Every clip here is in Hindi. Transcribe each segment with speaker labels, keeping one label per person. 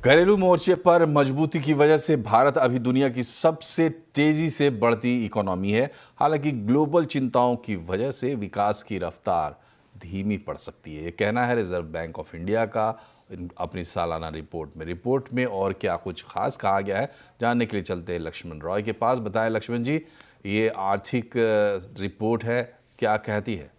Speaker 1: घरेलू मोर्चे पर मजबूती की वजह से भारत अभी दुनिया की सबसे तेजी से बढ़ती इकोनॉमी है। हालांकि ग्लोबल चिंताओं की वजह से विकास की रफ्तार धीमी पड़ सकती है, ये कहना है रिजर्व बैंक ऑफ इंडिया का अपनी सालाना रिपोर्ट में और क्या कुछ खास कहा गया है, जानने के लिए चलते हैं लक्ष्मण रॉय के पास। बताएं लक्ष्मण जी, ये आर्थिक रिपोर्ट है, क्या कहती है?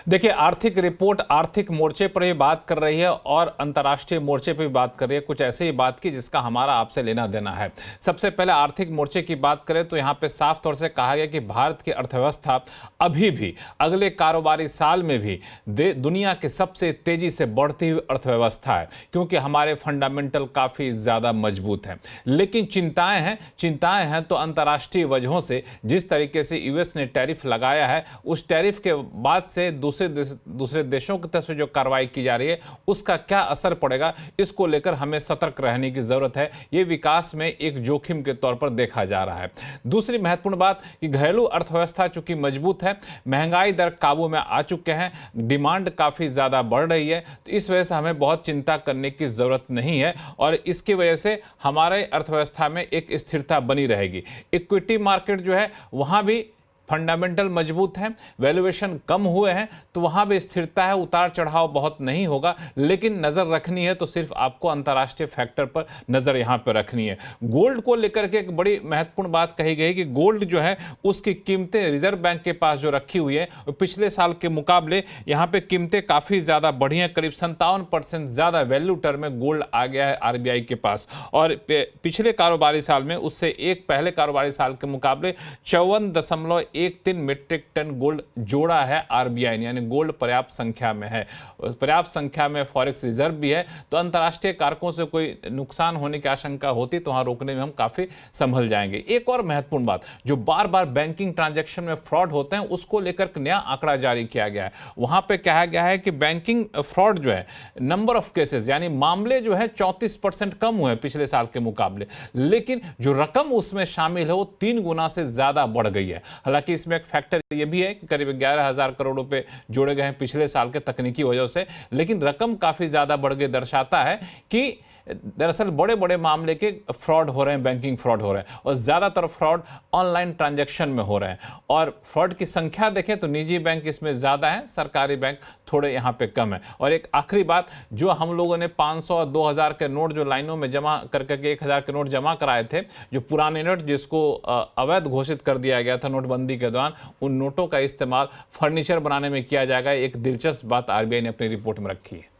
Speaker 2: देखिए, आर्थिक रिपोर्ट आर्थिक मोर्चे पर भी बात कर रही है और अंतर्राष्ट्रीय मोर्चे पर भी बात कर रही है। कुछ ऐसे ही बात की जिसका हमारा आपसे लेना देना है। सबसे पहले आर्थिक मोर्चे की बात करें तो यहां पे साफ तौर से कहा गया कि भारत की अर्थव्यवस्था अभी भी अगले कारोबारी साल में भी दुनिया की सबसे तेजी से बढ़ती हुई अर्थव्यवस्था है, क्योंकि हमारे फंडामेंटल काफी ज्यादा मजबूत हैं। लेकिन चिंताएं हैं तो अंतर्राष्ट्रीय वजहों से, जिस तरीके से यूएस ने टैरिफ लगाया है, उस टैरिफ के बाद से दूसरे देशों की तरफ से जो कार्रवाई की जा रही है उसका क्या असर पड़ेगा, इसको लेकर हमें सतर्क रहने की जरूरत है। यह विकास में एक जोखिम के तौर पर देखा जा रहा है। दूसरी महत्वपूर्ण बात कि घरेलू अर्थव्यवस्था चूंकि मजबूत है, महंगाई दर काबू में आ चुके हैं, डिमांड काफी ज्यादा बढ़ रही है, तो इस वजह से हमें बहुत चिंता करने की जरूरत नहीं है और इसकी वजह से हमारे अर्थव्यवस्था में एक स्थिरता बनी रहेगी। इक्विटी मार्केट जो है वहां भी फंडामेंटल मजबूत हैं, वैल्यूएशन कम हुए हैं, तो वहां भी स्थिरता है, उतार चढ़ाव बहुत नहीं होगा। लेकिन नजर रखनी है तो सिर्फ आपको अंतर्राष्ट्रीय फैक्टर पर नजर यहां पर रखनी है। गोल्ड को लेकर के एक बड़ी महत्वपूर्ण बात कही गई कि गोल्ड जो है उसकी कीमतें रिजर्व बैंक के पास जो रखी हुई है, पिछले साल के मुकाबले यहां पर कीमतें काफी ज्यादा बढ़ी हैं। करीब 57% ज्यादा वैल्यू टर्म में गोल्ड आ गया है आरबीआई के पास, और पिछले कारोबारी साल में उससे एक पहले कारोबारी साल के मुकाबले 54.13 मीट्रिक टन गोल्ड जोड़ा है आरबीआई ने, यानी गोल्ड पर्याप्त संख्या में है। पर्याप्त संख्या में फॉरेक्स रिजर्व भी है, तो अंतर्राष्ट्रीय कारकों से कोई नुकसान होने की आशंका होती तो वहां रोकने में हम काफी संभल जाएंगे। एक और महत्वपूर्ण बात, जो बार बार बैंकिंग ट्रांजैक्शन में फ्रॉड होते हैं उसको लेकर नया आंकड़ा जारी किया गया है। वहां पे कहा गया है कि बैंकिंग फ्रॉड जो है, नंबर ऑफ केसेस यानी मामले जो है 34% कम हुए पिछले साल के मुकाबले, लेकिन जो रकम उसमें शामिल है वो 3 गुना से ज्यादा बढ़ गई है। हालांकि इसमें एक फैक्टर यह भी है कि करीब 11,000 करोड़ रुपए जोड़े गए हैं पिछले साल के तकनीकी वजह से, लेकिन रकम काफी ज्यादा बढ़ गई, दर्शाता है कि दरअसल बड़े बड़े मामले के फ्रॉड हो रहे हैं, बैंकिंग फ्रॉड हो रहे हैं, और ज्यादातर फ्रॉड ऑनलाइन ट्रांजैक्शन में हो रहे हैं। और फ्रॉड की संख्या देखें तो निजी बैंक इसमें ज्यादा है, सरकारी बैंक थोड़े यहां पे कम है। और एक आखिरी बात, जो हम लोगों ने 500 और 2000 के नोट जो लाइनों में जमा करके 1000 के नोट जमा कराए थे, जो पुराने नोट जिसको अवैध घोषित कर दिया गया था नोटबंदी के दौरान, उन नोटों का इस्तेमाल फर्नीचर बनाने में किया जाएगा। एक दिलचस्प बात आरबीआई ने अपनी रिपोर्ट में रखी है।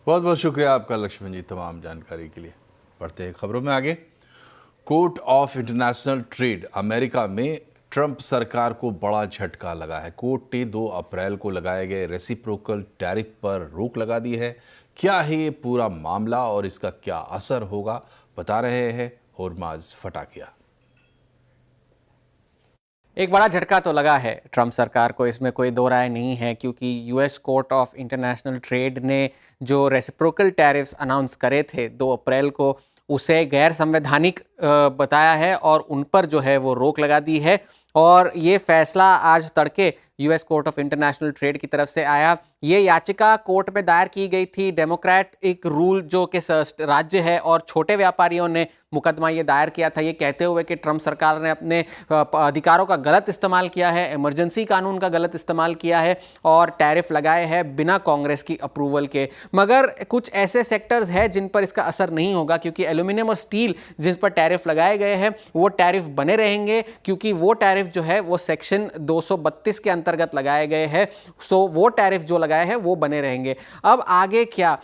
Speaker 1: बहुत बहुत शुक्रिया आपका लक्ष्मण जी तमाम जानकारी के लिए। बढ़ते हैं खबरों में आगे। Court of international trade America में ट्रंप सरकार को बड़ा झटका लगा है। कोर्ट ने 2 अप्रैल को लगाए गए रेसिप्रोकल टैरिफ पर रोक लगा दी है। क्या है ये पूरा मामला और इसका क्या असर होगा, बता रहे हैं होर्माज फटाकिया।
Speaker 3: एक बड़ा झटका तो लगा है ट्रंप सरकार को, इसमें कोई दो राय नहीं है, क्योंकि US court of international trade ने जो रेसिप्रोकल टैरिफ्स अनाउंस करे थे 2 अप्रैल को, उसे गैर संवैधानिक बताया है और उन पर जो है वो रोक लगा दी है। और ये फैसला आज तड़के US court of international trade की तरफ से आया। ये याचिका कोर्ट में दायर की गई थी। डेमोक्रेट एक रूल जो कि राज्य है और छोटे व्यापारियों ने मुकदमा ये दायर किया था, ये कहते हुए कि ट्रंप सरकार ने अपने अधिकारों का गलत इस्तेमाल किया है, इमरजेंसी कानून का गलत इस्तेमाल किया है और टैरिफ लगाए हैं बिना कांग्रेस की अप्रूवल के। मगर कुछ ऐसे सेक्टर्स हैं जिन पर इसका असर नहीं होगा, क्योंकि एल्यूमिनियम और स्टील जिस पर टैरिफ लगाए गए हैं वो टैरिफ बने रहेंगे, क्योंकि वो टैरिफ जो है वो सेक्शन 232 के अंतर्गत लगाए गए हैं। सो वो टैरिफ जो लगाए हैं वो बने रहेंगे। अब आगे क्या,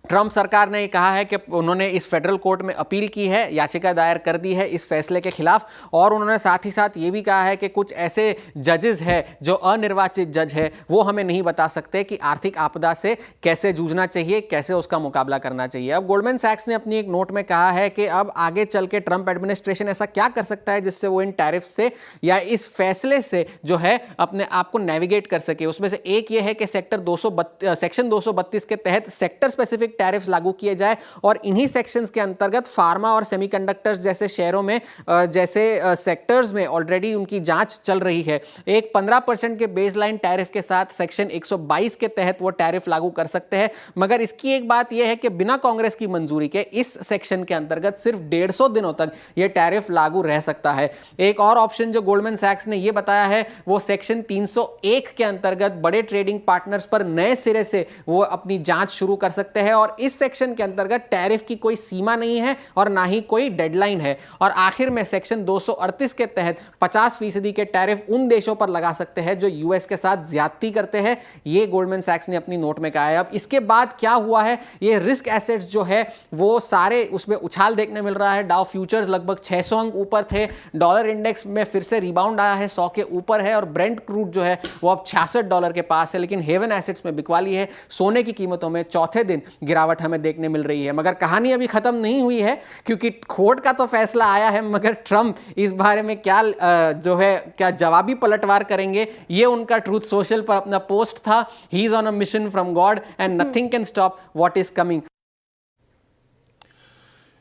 Speaker 3: ट्रंप सरकार ने कहा है कि उन्होंने इस फेडरल कोर्ट में अपील की है, याचिका दायर कर दी है इस फैसले के खिलाफ, और उन्होंने साथ ही साथ ये भी कहा है कि कुछ ऐसे जजेस हैं जो अनिर्वाचित जज है, वो हमें नहीं बता सकते कि आर्थिक आपदा से कैसे जूझना चाहिए, कैसे उसका मुकाबला करना चाहिए। अब गोल्डमैन सैक्स ने अपनी एक नोट में कहा है कि अब आगे चल के ट्रंप एडमिनिस्ट्रेशन ऐसा क्या कर सकता है जिससे वो इन टैरिफ से या इस फैसले से जो है अपने आप को नेविगेट कर सके। उसमें से एक ये है कि सेक्शन 232 के तहत सेक्टर स्पेसिफिक टैरिफ्स लागू किए जाए और इन्हीं सेक्शंस के अंतर्गत फार्मा और सेमीकंडक्टर्स जैसे शहरों में जैसे सेक्टर्स में ऑलरेडी उनकी जांच चल रही है। एक 15% के बेसलाइन टैरिफ के साथ सेक्शन 122 के तहत वो टैरिफ लागू कर सकते हैं, मगर इसकी एक बात यह है कि बिना कांग्रेस की मंजूरी के इस सेक्शन के अंतर्गत सिर्फ 150 दिनों तक यह टैरिफ लागू रह सकता है। एक और ऑप्शन जो गोल्डमैन सैक्स ने यह बताया है वो सेक्शन 301 के अंतर्गत बड़े ट्रेडिंग पार्टनर्स पर नए सिरे से वो अपनी जांच शुरू कर सकते हैं और इस सेक्शन के अंतर्गत टैरिफ की कोई सीमा नहीं है और ना ही कोई डेडलाइन है। और आखिर में सेक्शन 238 के तहत 50% के टैरिफ उन देशों पर लगा सकते हैं जो यूएस के साथ ज्यादती करते हैं। ये गोल्डमैन सैक्स ने अपनी नोट में कहा है। अब इसके बाद क्या हुआ है, ये रिस्क एसेट्स जो है वो सारे उसमें उछाल देखने मिल रहा है। डाउ फ्यूचर्स लगभग 600 अंक ऊपर थे, डॉलर इंडेक्स में फिर से रिबाउंड आया है, 100 के ऊपर है और ब्रेंट क्रूड जो है वो अब $66 के पास है। लेकिन हेवन एसेट्स में बिकवाली है। सोने की कीमतों में चौथे दिन गिरावट हमें देखने मिल रही है। मगर कहानी अभी खत्म नहीं हुई है क्योंकि कोर्ट का तो फैसला आया है, मगर ट्रंप इस बारे में क्या जवाबी पलटवार करेंगे, ये उनका ट्रूथ सोशल पर अपना पोस्ट था। He is on a mission from God and nothing can stop what is coming.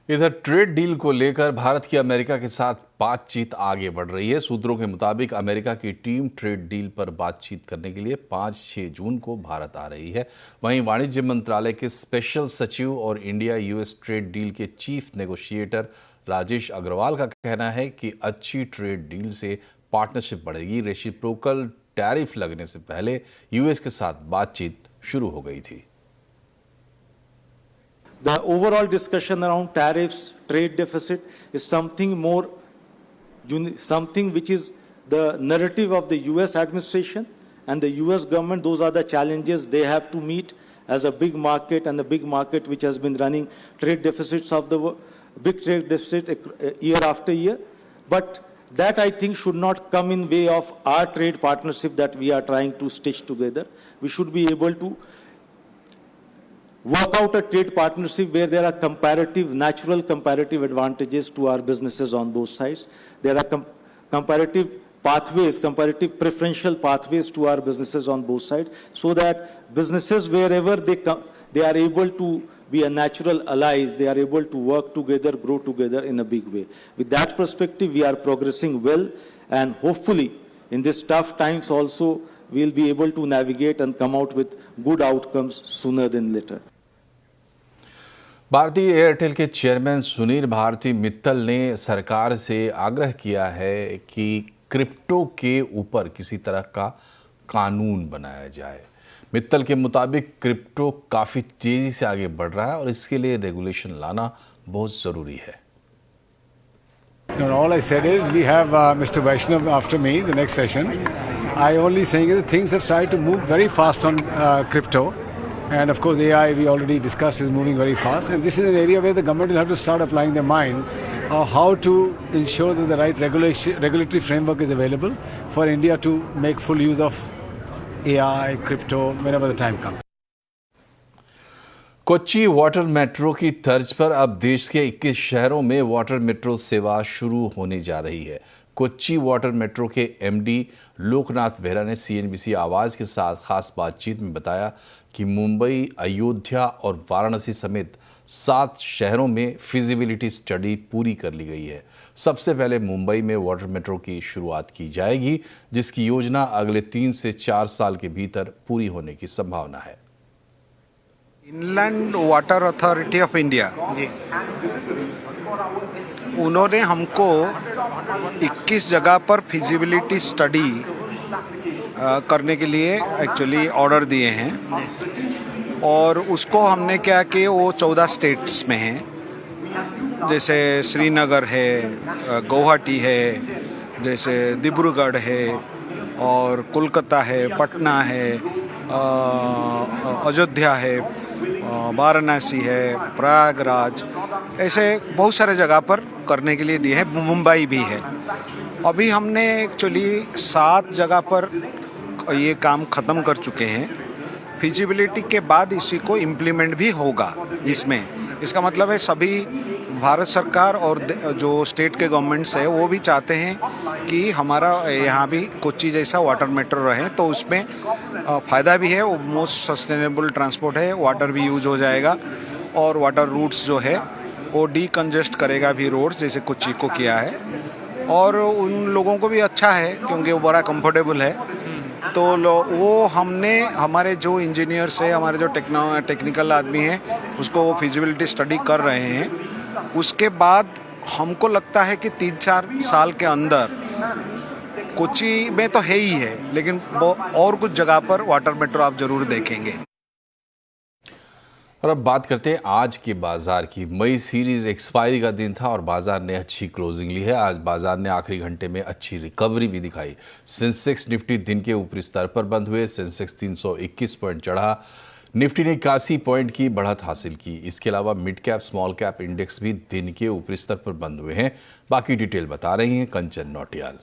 Speaker 1: इधर ट्रेड डील को लेकर भारत की अमेरिका के साथ बातचीत आगे बढ़ रही है। सूत्रों के मुताबिक अमेरिका की टीम ट्रेड डील पर बातचीत करने के लिए 5-6 जून को भारत आ रही है। वहीं वाणिज्य मंत्रालय के स्पेशल सचिव और इंडिया यूएस ट्रेड डील के चीफ नेगोशिएटर राजेश अग्रवाल का कहना है कि अच्छी ट्रेड डील से पार्टनरशिप बढ़ेगी। रेसिप्रोकल टैरिफ लगने से पहले यूएस के साथ बातचीत शुरू हो गई थी।
Speaker 4: The overall discussion around tariffs, trade deficit is something more, something which is the narrative of the US administration and the US government. Those are the challenges they have to meet as a big market, and the big market which has been running trade deficits of the big trade deficit year after year. But that I think should not come in way of our trade partnership that we are trying to stitch together. We should be able to work out a trade partnership where there are natural comparative advantages to our businesses on both sides. There are comparative pathways, comparative preferential pathways to our businesses on both sides, so that businesses wherever they are able to be a natural allies, they are able to work together, grow together in a big way. With that perspective, we are progressing well, and hopefully in these tough times also we'll be able to navigate and come out with good outcomes sooner than later.
Speaker 1: भारतीय एयरटेल के चेयरमैन सुनील भारती मित्तल ने सरकार से आग्रह किया है कि क्रिप्टो के ऊपर किसी तरह का कानून बनाया जाए। मित्तल के मुताबिक क्रिप्टो काफ़ी तेज़ी से आगे बढ़ रहा है और इसके लिए रेगुलेशन लाना बहुत ज़रूरी है।
Speaker 5: All I said is we have Mr. Vaishnav after me, the next session. I only saying that things have started to move very fast on crypto. And of course AI, we already discussed, is moving very fast. And this is an area where the government will have to start applying their mind of how to ensure that the right regulatory framework is available for India to make full use of AI, crypto, whenever the time comes.
Speaker 1: Kochi water metro की तर्ज पर अब देश के 21 शहरों में वाटर मेट्रो सेवा शुरू होने जा रही है। कोच्चि वाटर मेट्रो के एमडी लोकनाथ बेहरा ने सीएनबीसी आवाज़ के साथ खास बातचीत में बताया कि मुंबई, अयोध्या और वाराणसी समेत 7 शहरों में फिजिबिलिटी स्टडी पूरी कर ली गई है। सबसे पहले मुंबई में वाटर मेट्रो की शुरुआत की जाएगी, जिसकी योजना अगले 3 से 4 साल के भीतर पूरी होने की संभावना है।
Speaker 6: Inland water authority of India उन्होंने हमको 21 जगह पर फिजिबिलिटी स्टडी करने के लिए एक्चुअली ऑर्डर दिए हैं, और उसको हमने क्या कि वो 14 स्टेट्स में हैं, जैसे श्रीनगर है, गुवाहाटी है, जैसे डिब्रूगढ़ है, और कोलकाता है, पटना है, अयोध्या है, वाराणसी है, प्रयागराज, ऐसे बहुत सारे जगह पर करने के लिए दिए हैं। मुंबई भी है। अभी हमने एक्चुअली 7 जगह पर ये काम ख़त्म कर चुके हैं। फिजिबिलिटी के बाद इसी को इम्प्लीमेंट भी होगा इसमें। इसका मतलब है सभी भारत सरकार और जो स्टेट के गवर्नमेंट्स है वो भी चाहते हैं कि हमारा यहाँ भी कोच्चि जैसा वाटर मेट्रो रहे, तो उसमें फ़ायदा भी है, वो मोस्ट सस्टेनेबल ट्रांसपोर्ट है, वाटर भी यूज हो जाएगा और वाटर रूट्स जो है वो डीकंजेस्ट करेगा भी रोड्स, जैसे कोच्चि को किया है, और उन लोगों को भी अच्छा है क्योंकि वो बड़ा कंफर्टेबल है। तो वो हमने हमारे जो इंजीनियर्स है, हमारे जो टेक्निकल आदमी हैं, उसको वो फिजिबिलिटी स्टडी कर रहे हैं। उसके बाद हमको लगता है कि 3-4 साल के अंदर कोच्चि में तो है ही है, लेकिन वो और कुछ जगह पर वाटर मेट्रो आप जरूर देखेंगे।
Speaker 1: और अब बात करते हैं आज के बाजार की। मई सीरीज एक्सपायरी का दिन था और बाजार ने अच्छी क्लोजिंग ली है। आज बाजार ने आखिरी घंटे में अच्छी रिकवरी भी दिखाई। सेंसेक्स निफ्टी दिन के ऊपरी स्तर पर बंद हुए। सेंसेक्स 321 पॉइंट चढ़ा। निफ्टी ने 81 पॉइंट की बढ़त हासिल की। इसके अलावा mid cap small cap index भी दिन के ऊपरी स्तर पर बंद हुए हैं। बाकी डिटेल बता रही हैं कंचन नौटियाल।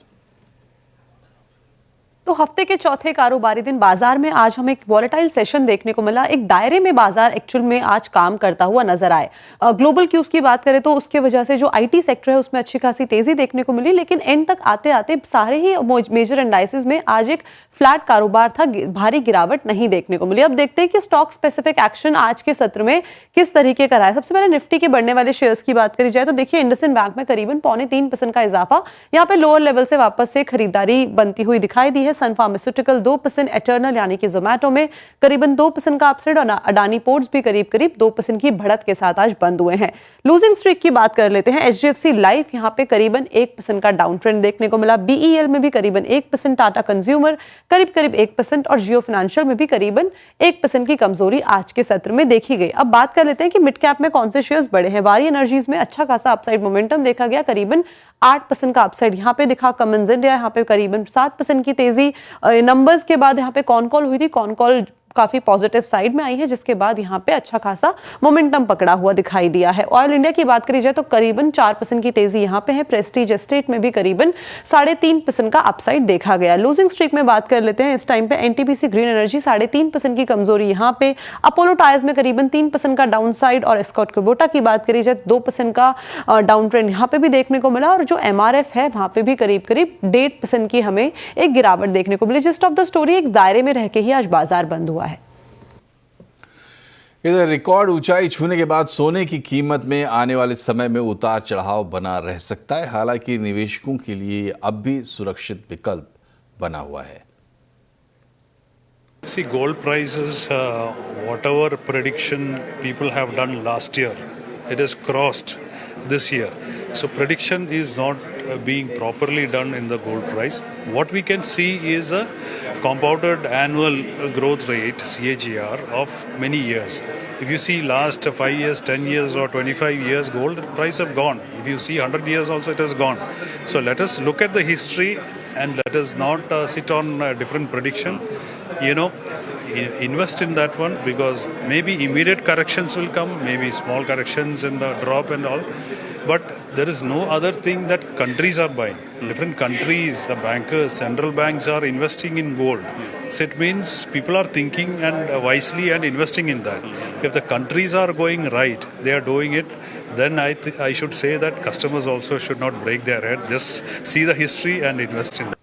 Speaker 7: तो हफ्ते के चौथे कारोबारी दिन बाजार में आज हमें एक वॉलेटाइल सेशन देखने को मिला। एक दायरे में बाजार एक्चुअल में आज काम करता हुआ नजर आए। ग्लोबल क्यूज की बात करें तो उसके वजह से जो आईटी सेक्टर है उसमें अच्छी खासी तेजी देखने को मिली, लेकिन एंड तक आते आते सारे ही मेजर इंडाइसेस में आज एक फ्लैट कारोबार था, भारी गिरावट नहीं देखने को मिली। अब देखते हैं कि स्टॉक स्पेसिफिक एक्शन आज के सत्र में किस तरीके का रहा है। सबसे पहले निफ्टी के बढ़ने वाले शेयर्स की बात करी जाए तो देखिए इंडसइंड बैंक में करीबन 0.25% का इजाफा यहाँ पे लोअर लेवल से वापस से खरीदारी बनती हुई दिखाई दी है। सन फार्मास्यूटिकल 2%, एटर्नल यानी कि जोमेटो में करीबन 2% का अपसाइड और अडानी पोर्ट्स भी करीब 2% की बढ़त के साथ आज बंद हुए हैं। लूजिंग स्ट्रीक की बात कर लेते हैं। एचडीएफसी लाइफ यहाँ पे करीबन 1% का डाउन ट्रेंड देखने को मिला। बीईएल में भी करीबन 1%, टाटा कंज्यूमर करीब 1% और जियो फाइनेंशियल में भी करीबन 1% की कमजोरी आज के सत्र में देखी गई। अब बात कर लेते हैं कि मिड कैप में कौन से शेयर्स बढ़े हैं। वारी एनर्जीज में अच्छा खासा अपसाइड मोमेंटम देखा गया, करीबन 8% का अपसाइड यहाँ पे दिखा। कमिंस इंडिया यहाँ पे करीबन 7% की तेजी। नंबर्स के बाद यहाँ पे कौन कॉल हुई थी, कौन कॉल काफी पॉजिटिव साइड में आई है, जिसके बाद यहाँ पे अच्छा खासा मोमेंटम पकड़ा हुआ दिखाई दिया है। ऑयल इंडिया की बात करी जाए तो करीबन 4% की तेजी यहाँ पे है। प्रेस्टीज एस्टेट में भी करीबन 3.5% का अपसाइड देखा गया। लूजिंग स्ट्रीक में बात कर लेते हैं इस टाइम पे एनटीपीसी ग्रीन एनर्जी 3.5% की कमजोरी यहाँ पे। अपोलो टायर्स में करीबन 3% का डाउन साइड और एस्कॉट कुबोटा की बात करी जाए 2% का डाउन ट्रेंड यहाँ पे भी देखने को मिला। और जो एमआरएफ है वहां पे भी करीब 1.5% की हमें एक गिरावट देखने को मिली। जिस्ट ऑफ द स्टोरी एक दायरे में रह के ही आज बाजार बंद हुआ है।
Speaker 1: इधर रिकॉर्ड ऊंचाई छूने के बाद सोने की कीमत में आने वाले समय में उतार चढ़ाव बना रह सकता है। हालांकि निवेशकों के लिए अब भी सुरक्षित विकल्प बना हुआ है।
Speaker 8: See, gold prices, whatever prediction people have done last year, it has crossed this year. So prediction is not being properly done in the gold price. What we can see is a compounded annual growth rate, CAGR, of many years. If you see last 5 years, 10 years or 25 years, gold price have gone. If you see 100 years also, it has gone. So let us look at the history and let us not sit on different prediction. Invest in that one, because maybe immediate corrections will come, maybe small corrections in the drop and all. But there is no other thing that countries are buying. Different countries, the bankers, central banks are investing in gold. So it means people are thinking and wisely and investing in that. If the countries are going right, they are doing it, then I should say that customers also should not break their head. Just see the history and invest in that.